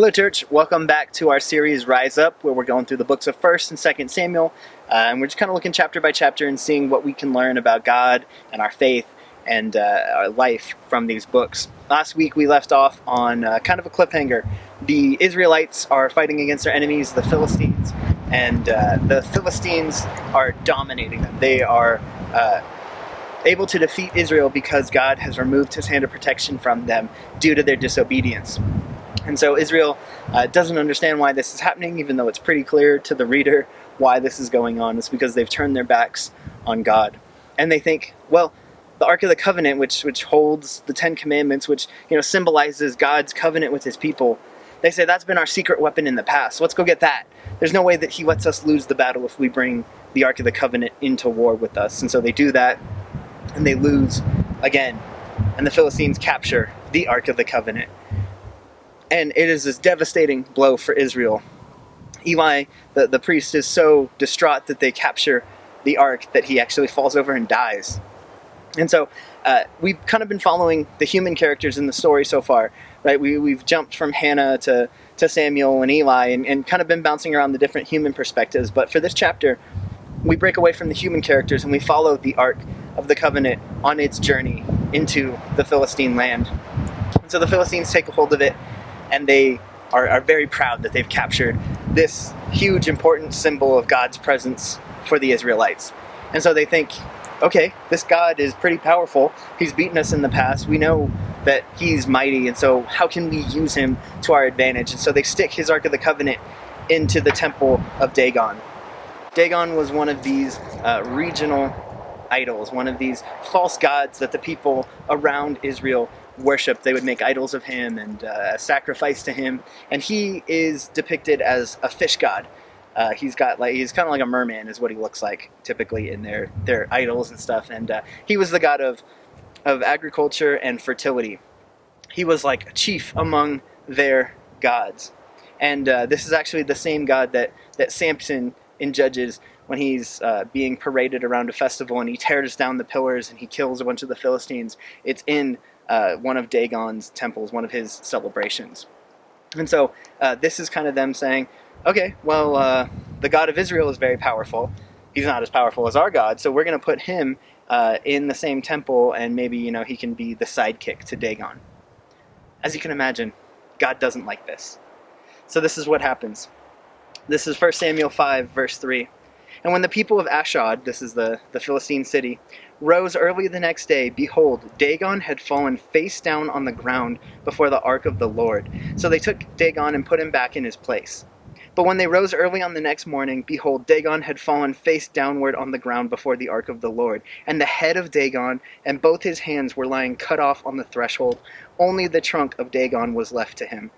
Hello, church. Welcome back to our series, Rise Up, where we're going through the books of 1st and 2nd Samuel. And we're just kind of looking chapter by chapter and seeing what we can learn about God and our faith and our life from these books. Last week, we left off on kind of a cliffhanger. The Israelites are fighting against their enemies, the Philistines, and the Philistines are dominating them. They are able to defeat Israel because God has removed his hand of protection from them due to their disobedience. And so Israel doesn't understand why this is happening, even though it's pretty clear to the reader why this is going on. It's because they've turned their backs on God. And they think, well, the Ark of the Covenant, which holds the Ten Commandments, which symbolizes God's covenant with his people, they say that's been our secret weapon in the past. So let's go get that. There's no way that he lets us lose the battle if we bring the Ark of the Covenant into war with us. And so they do that, and they lose again. And the Philistines capture the Ark of the Covenant. And it is this devastating blow for Israel. Eli, the priest, is so distraught that they capture the ark that he actually falls over and dies. And so we've kind of been following the human characters in the story so far, right? We've jumped from Hannah to Samuel and Eli and kind of been bouncing around the different human perspectives. But for this chapter, we break away from the human characters and we follow the Ark of the Covenant on its journey into the Philistine land. And so the Philistines take a hold of it, and they are very proud that they've captured this huge, important symbol of God's presence for the Israelites. And so they think, okay, this God is pretty powerful. He's beaten us in the past. We know that he's mighty, and so how can we use him to our advantage? And so they stick his Ark of the Covenant into the temple of Dagon. Dagon was one of these regional idols, one of these false gods that the people around Israel worship. They would make idols of him and sacrifice to him, and he is depicted as a fish god. He's kind of like a merman is what he looks like typically in their idols and stuff. And he was the god of agriculture and fertility. He was like a chief among their gods, and this is actually the same god that Samson in Judges, when he's being paraded around a festival and he tears down the pillars and he kills a bunch of the Philistines. It's in one of Dagon's temples, one of his celebrations. And so this is kind of them saying, okay, well, the God of Israel is very powerful. He's not as powerful as our God, so we're going to put him in the same temple, and maybe, he can be the sidekick to Dagon. As you can imagine, God doesn't like this. So this is what happens. This is 1 Samuel 5, verse 3. And when the people of Ashdod, this is the Philistine city, rose early the next day, behold, Dagon had fallen face down on the ground before the ark of the Lord. So they took Dagon and put him back in his place. But when they rose early on the next morning, behold, Dagon had fallen face downward on the ground before the ark of the Lord. And the head of Dagon and both his hands were lying cut off on the threshold. Only the trunk of Dagon was left to him.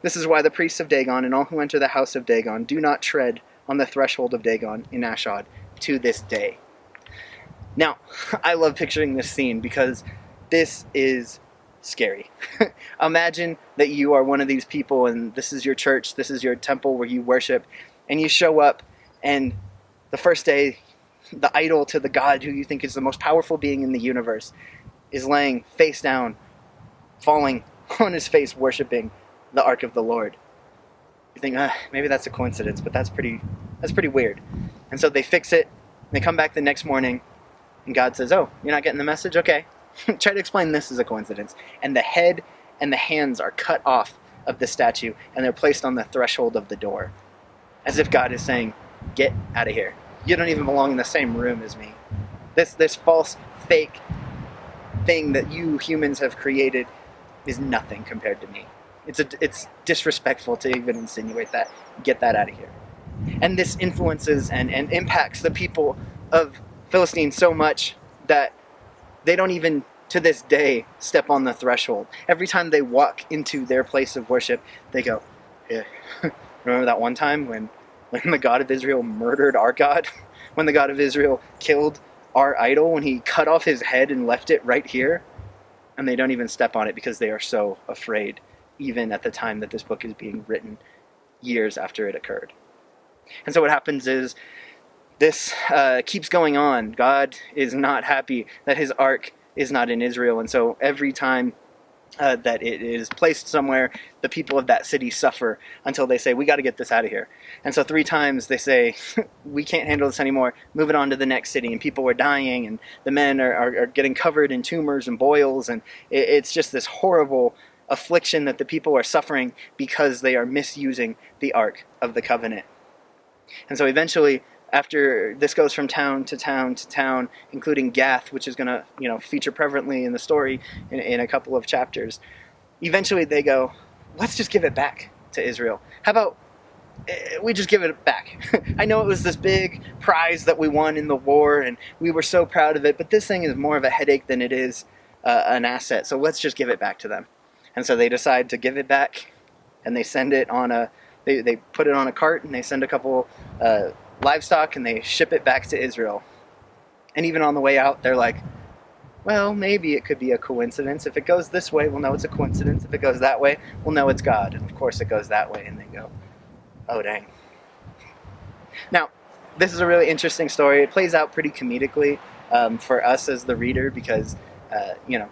This is why the priests of Dagon and all who enter the house of Dagon do not tread on the threshold of Dagon in Ashdod to this day. Now, I love picturing this scene because this is scary. Imagine that you are one of these people and this is your church, this is your temple where you worship, and you show up and the first day, the idol to the God who you think is the most powerful being in the universe is laying face down, falling on his face, worshiping the Ark of the Lord. You think, maybe that's a coincidence, but that's pretty weird. And so they fix it, they come back the next morning, and God says, oh, you're not getting the message? Okay. Try to explain this as a coincidence. And the head and the hands are cut off of the statue, and they're placed on the threshold of the door. As if God is saying, get out of here. You don't even belong in the same room as me. This false, fake thing that you humans have created is nothing compared to me. It's disrespectful to even insinuate that. Get that out of here. And this influences and impacts the people of Philistine so much that they don't even, to this day, step on the threshold. Every time they walk into their place of worship, they go, yeah, remember that one time when the God of Israel murdered our God? When the God of Israel killed our idol, when he cut off his head and left it right here? And they don't even step on it because they are so afraid, even at the time that this book is being written, years after it occurred. And so what happens is this keeps going on. God is not happy that his ark is not in Israel. And so every time that it is placed somewhere, the people of that city suffer until they say, we got to get this out of here. And so 3 times they say, we can't handle this anymore, move it on to the next city. And people are dying, and the men are getting covered in tumors and boils. And it's just this horrible affliction that the people are suffering because they are misusing the Ark of the Covenant. And so eventually, after this goes from town to town to town, including Gath, which is going to feature prevalently in the story in a couple of chapters, eventually they go, let's just give it back to Israel. How about we just give it back? I know it was this big prize that we won in the war, and we were so proud of it, but this thing is more of a headache than it is an asset, so let's just give it back to them. And so they decide to give it back, and they send it on they put it on a cart, and they send a couple livestock, and they ship it back to Israel. And even on the way out, they're like, well, maybe it could be a coincidence. If it goes this way, we'll know it's a coincidence. If it goes that way, we'll know it's God. And of course it goes that way, and they go, oh dang. Now, this is a really interesting story. It plays out pretty comedically for us as the reader, because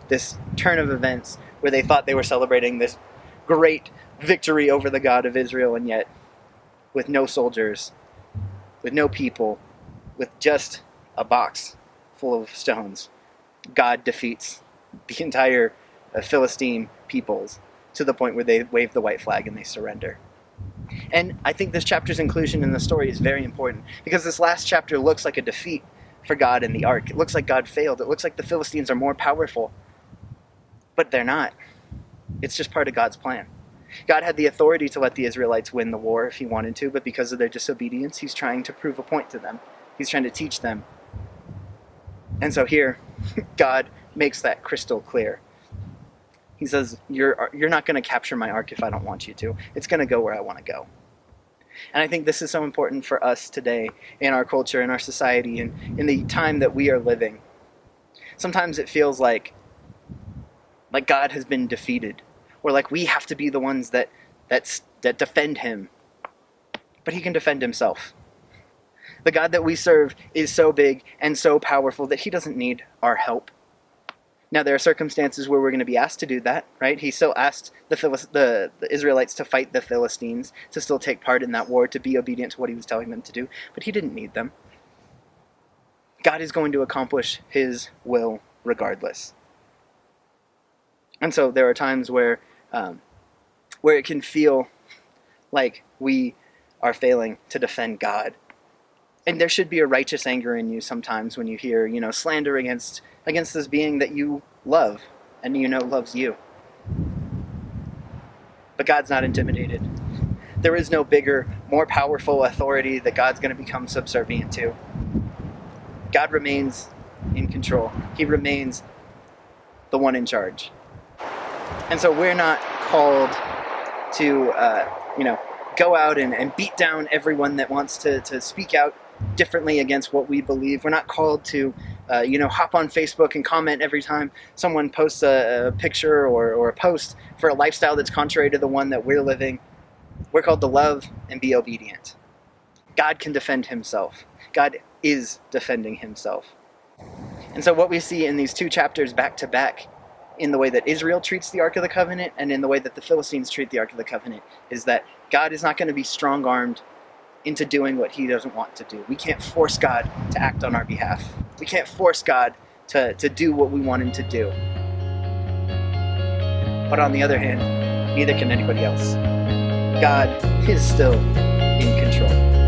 this turn of events where they thought they were celebrating this great victory over the God of Israel, and yet with no soldiers, with no people, with just a box full of stones, God defeats the entire Philistine peoples to the point where they wave the white flag and they surrender. And I think this chapter's inclusion in the story is very important, because this last chapter looks like a defeat for God and the Ark. It looks like God failed. It looks like the Philistines are more powerful. But they're not. It's just part of God's plan. God had the authority to let the Israelites win the war if he wanted to, but because of their disobedience, he's trying to prove a point to them. He's trying to teach them. And so here, God makes that crystal clear. He says, you're not going to capture my ark if I don't want you to. It's going to go where I want to go. And I think this is so important for us today in our culture, in our society, and in the time that we are living. Sometimes it feels like God has been defeated, or like we have to be the ones that defend him. But he can defend himself. The God that we serve is so big and so powerful that he doesn't need our help. Now, there are circumstances where we're going to be asked to do that, right? He still asked the Israelites to fight the Philistines, to still take part in that war, to be obedient to what he was telling them to do, but he didn't need them. God is going to accomplish his will regardless. And so there are times where it can feel like we are failing to defend God. And there should be a righteous anger in you sometimes when you hear, slander against this being that you love and loves you. But God's not intimidated. There is no bigger, more powerful authority that God's going to become subservient to. God remains in control. He remains the one in charge. And so we're not called to, go out and beat down everyone that wants to speak out differently against what we believe. We're not called to, hop on Facebook and comment every time someone posts a picture or a post for a lifestyle that's contrary to the one that we're living. We're called to love and be obedient. God can defend himself. God is defending himself. And so what we see in these 2 chapters back to back, in the way that Israel treats the Ark of the Covenant and in the way that the Philistines treat the Ark of the Covenant, is that God is not going to be strong-armed into doing what he doesn't want to do. We can't force God to act on our behalf. We can't force God to do what we want him to do. But on the other hand, neither can anybody else. God is still in control.